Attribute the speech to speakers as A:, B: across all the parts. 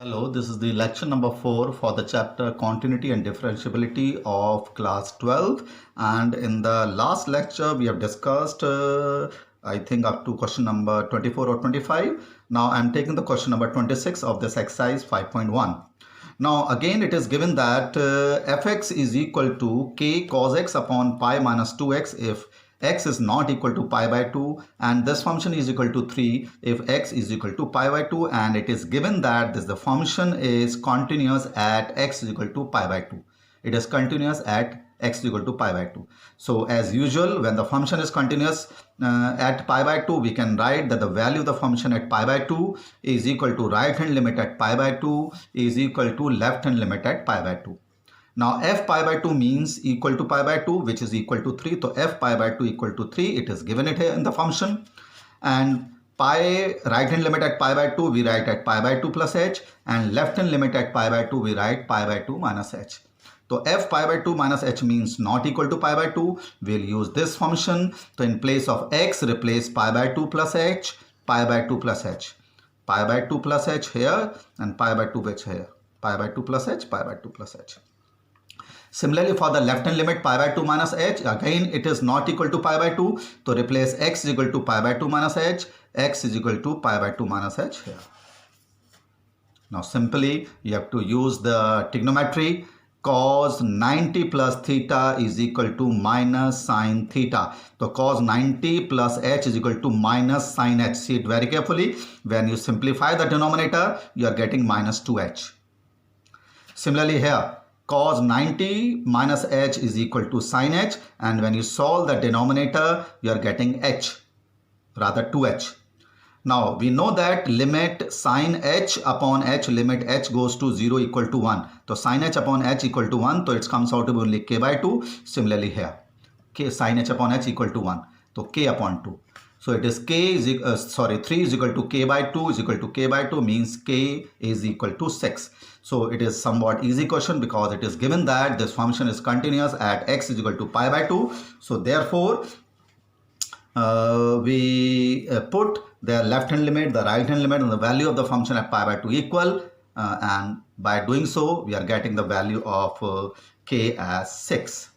A: Hello, this is the lecture number 4 for the chapter Continuity and Differentiability of class 12, and in the last lecture we have discussed I think up to question number 24 or 25. Now I am taking the question number 26 of this exercise 5.1. Now again it is given that fx is equal to k cos x upon pi minus 2x if x is not equal to pi by 2, and this function is equal to 3 if x is equal to pi by 2, and it is given that the function is continuous at x is equal to pi by 2. It is continuous at x is equal to pi by 2. So as usual, when the function is continuous at pi by 2, we can write that the value of the function at pi by 2 is equal to right hand limit at pi by 2 is equal to left hand limit at pi by 2. Now f pi by 2 means equal to pi by 2, which is equal to 3. So f pi by 2 equal to 3. It is given it here in the function. And pi right hand limit at pi by 2 we write at pi by 2 plus h, and left hand limit at pi by 2 we write pi by 2 minus h. So f pi by 2 minus h means not equal to pi by 2. We'll use this function. So in place of x, replace pi by 2 plus h, pi by 2 plus h. Pi by 2 plus h here and pi by 2 h here. Pi by 2 plus h, pi by 2 plus h. Similarly, for the left hand limit pi by 2 minus h, again it is not equal to pi by 2. So replace x is equal to pi by 2 minus h, x is equal to pi by 2 minus h here. Now simply you have to use the trigonometry. Cos 90 plus theta is equal to minus sine theta. So cos 90 plus h is equal to minus sine h. See it very carefully. When you simplify the denominator, you are getting minus 2h. Similarly here, cos 90 minus h is equal to sine h, and when you solve the denominator, you are getting h, rather 2h. Now we know that limit sine h upon h, limit h goes to 0 equal to 1. So sine h upon h equal to 1, so it comes out to be only k by 2. Similarly here, k sine h upon h equal to 1, so k upon 2. So it is 3 is equal to k by 2 is equal to k by 2 means k is equal to 6. So it is somewhat easy question because it is given that this function is continuous at x is equal to pi by 2. So therefore we put the left hand limit, the right hand limit, and the value of the function at pi by 2 equal, and by doing so we are getting the value of k as 6.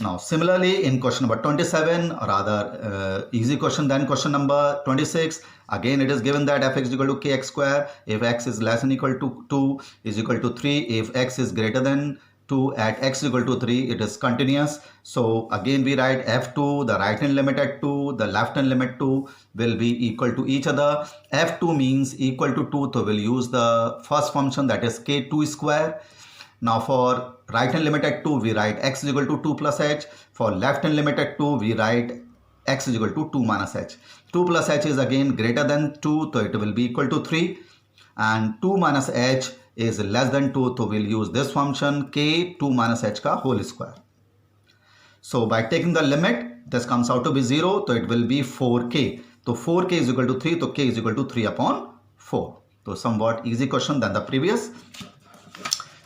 A: Now similarly in question number 27, or rather easy question than question number 26, again it is given that fx is equal to kx square if x is less than equal to 2 is equal to 3 if x is greater than 2 at x is equal to 3, it is continuous. So again we write f2, the right hand limit at 2, the left hand limit 2 will be equal to each other. f2 means equal to 2, so we'll use the first function, that is k2 square. Now for right hand limit at 2 we write x is equal to 2 plus h. For left hand limit at 2 we write x is equal to 2 minus h. 2 plus h is again greater than 2, so it will be equal to 3, and 2 minus h is less than 2, so we'll use this function k 2 minus h ka whole square. So by taking the limit, this comes out to be 0, so it will be 4k. So 4k is equal to 3, so k is equal to 3 upon 4. So somewhat easy question than the previous.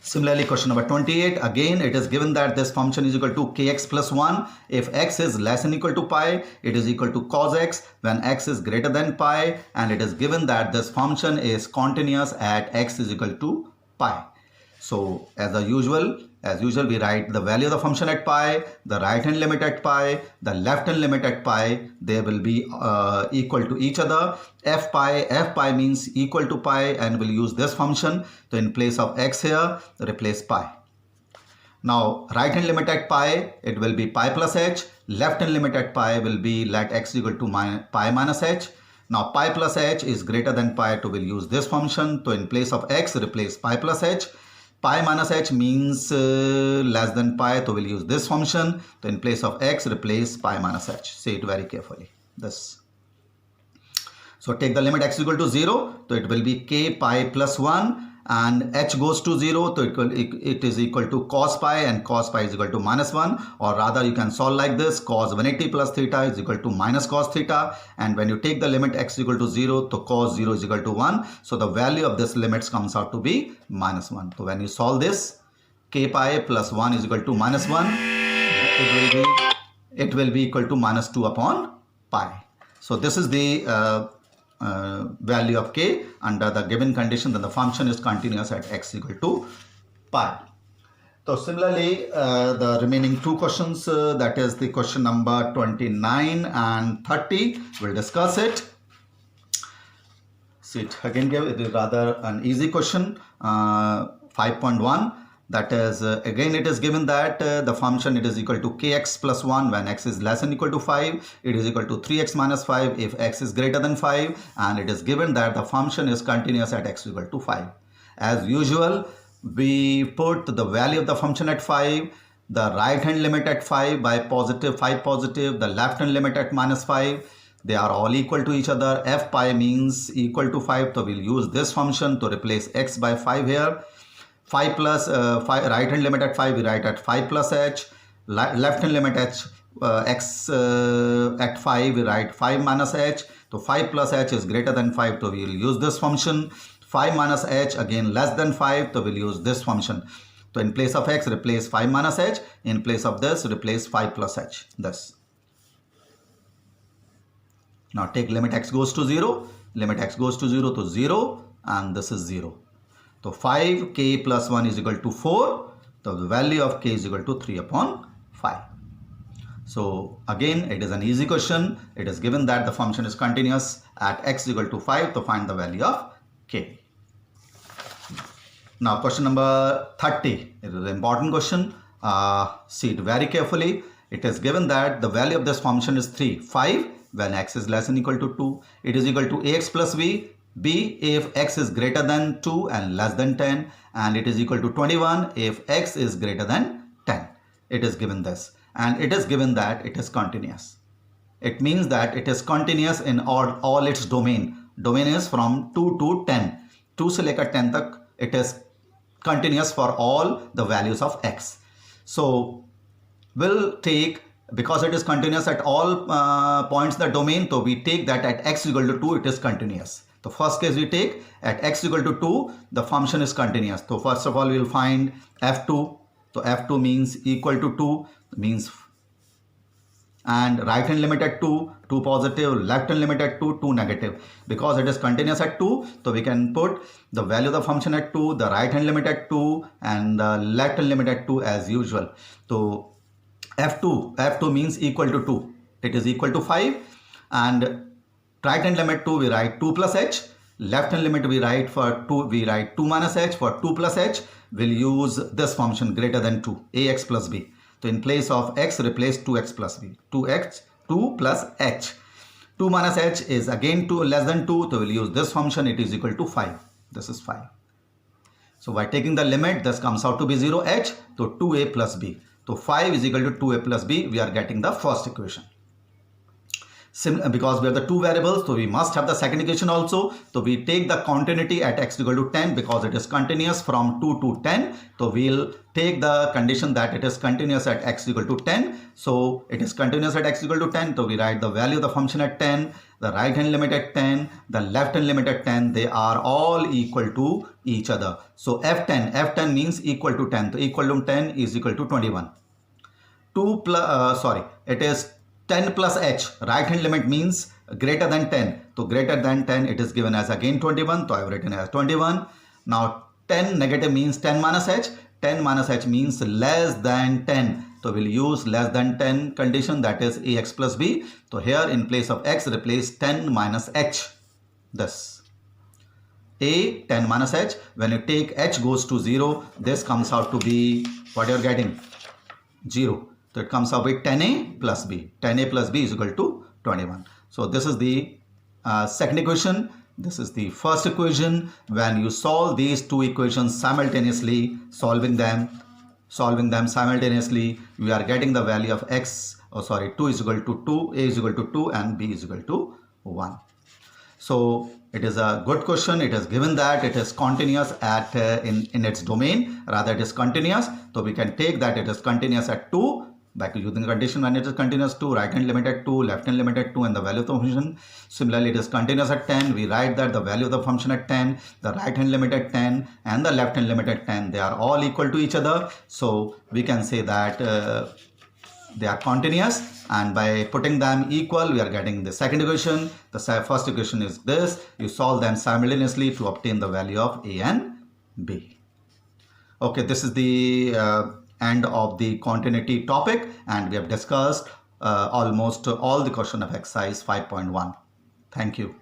A: Similarly, question number 28, again it is given that this function is equal to kx plus 1. If x is less than equal to pi, it is equal to cos x when x is greater than pi, and it is given that this function is continuous at x is equal to pi. So as usual we write the value of the function at pi, the right hand limit at pi, the left hand limit at pi, they will be equal to each other. f pi means equal to pi, and we'll use this function. So in place of x here, replace pi. Now right hand limit at pi, it will be pi plus h. Left hand limit at pi will be let x equal to pi minus h. Now pi plus h is greater than pi, so we'll use this function. So in place of x, replace pi plus h. Pi minus h means less than pi, so we'll use this function. So in place of x, replace pi minus h. See it very carefully. This. So take the limit x equal to 0, so it will be k pi plus 1, and h goes to 0, so it is equal to cos pi, and cos pi is equal to minus 1, or rather you can solve like this: cos 180 plus theta is equal to minus cos theta, and when you take the limit x equal to 0, so cos 0 is equal to 1, so the value of this limits comes out to be minus 1. So when you solve this, k pi plus 1 is equal to minus 1, it will be equal to minus 2 upon pi. So this is the value of k under the given condition, then the function is continuous at x equal to pi. So similarly, the remaining two questions, that is the question number 29 and 30, we'll discuss it. See, it again gave, it is rather an easy question, 5.1. That is, again it is given that the function it is equal to kx plus 1 when x is less than equal to 5. It is equal to 3x minus 5 if x is greater than 5. And it is given that the function is continuous at x equal to 5. As usual, we put the value of the function at 5, the right hand limit at 5 by positive, 5 positive, the left hand limit at minus 5. They are all equal to each other. F pi means equal to 5. So we'll use this function to replace x by 5 here. 5 plus 5, right hand limit at 5, we write at 5 plus h. Left hand limit at x at 5, we write 5 minus h. So 5 plus h is greater than 5. So we will use this function. 5 minus h again less than 5, so we'll use this function. So in place of x, replace 5 minus h. In place of this, replace 5 plus h. This. Now take limit x goes to 0. Limit x goes to 0 to 0, and this is 0. So 5k plus 1 is equal to 4. So the value of k is equal to 3 upon 5. So again, it is an easy question. It is given that the function is continuous at x equal to 5 to find the value of k. Now question number 30. It is an important question. See it very carefully. It is given that the value of this function is 3, 5 when x is less than equal to 2. It is equal to ax plus b. B if x is greater than 2 and less than 10, and it is equal to 21 if x is greater than 10. It is given this, and it is given that it is continuous. It means that it is continuous in all its domain. Domain is from 2 to 10. 2 से लेकर 10 तक it is continuous for all the values of x. So we'll take, because it is continuous at all points in the domain, so we take that at x equal to 2 it is continuous. The first case we take at x equal to 2, the function is continuous. So first of all, we will find f2. So f2 means equal to 2, means, and right hand limit at 2, 2 positive, left hand limit at 2, 2 negative. Because it is continuous at 2, so we can put the value of the function at 2, the right hand limit at 2, and the left hand limit at 2 as usual. So f2 means equal to 2. It is equal to 5, and right hand limit 2 we write 2 plus h. Left hand limit we write for 2, we write 2 minus h. For 2 plus h, we'll use this function greater than 2, ax plus b. So in place of x, replace 2x plus b. 2 plus h. 2 minus h is again 2 less than 2, so we'll use this function. It is equal to 5. This is 5. So by taking the limit, this comes out to be 0h. So 2a plus b. So 5 is equal to 2a plus b. We are getting the first equation. Because we have the two variables, so we must have the second equation also. So we take the continuity at x equal to 10 because it is continuous from 2 to 10. So we'll take the condition that it is continuous at x equal to 10. So it is continuous at x equal to 10. So we write the value of the function at 10, the right hand limit at 10, the left hand limit at 10. They are all equal to each other. So f10 means equal to 10. So equal to 10 is equal to 21. It is 10 plus h. Right hand limit means greater than 10. So greater than 10, it is given as again 21. So I have written as 21. Now 10 negative means 10 minus h. 10 minus h means less than 10. So we'll use less than 10 condition, that is ax plus b. So here in place of x, replace 10 minus h. This. 10 minus h. When you take h goes to 0, this comes out to be, what you're getting? 0. So it comes out with 10a plus b. 10a plus b is equal to 21. So this is the second equation. This is the first equation. When you solve these two equations simultaneously, solving them simultaneously, we are getting the value of 2 is equal to 2, a is equal to 2, and b is equal to 1. So it is a good question. It is given that it is continuous at in its domain. Rather, it is continuous. So we can take that it is continuous at 2. Back to using the condition when it is continuous 2, right hand limit at 2, left hand limit at 2, and the value of the function. Similarly, it is continuous at 10. We write that the value of the function at 10, the right hand limit at 10, and the left hand limit at 10. They are all equal to each other. So we can say that they are continuous, and by putting them equal we are getting the second equation. The first equation is this. You solve them simultaneously to obtain the value of A and B. Okay, this is the end of the continuity topic, and we have discussed almost all the question of exercise 5.1. Thank you.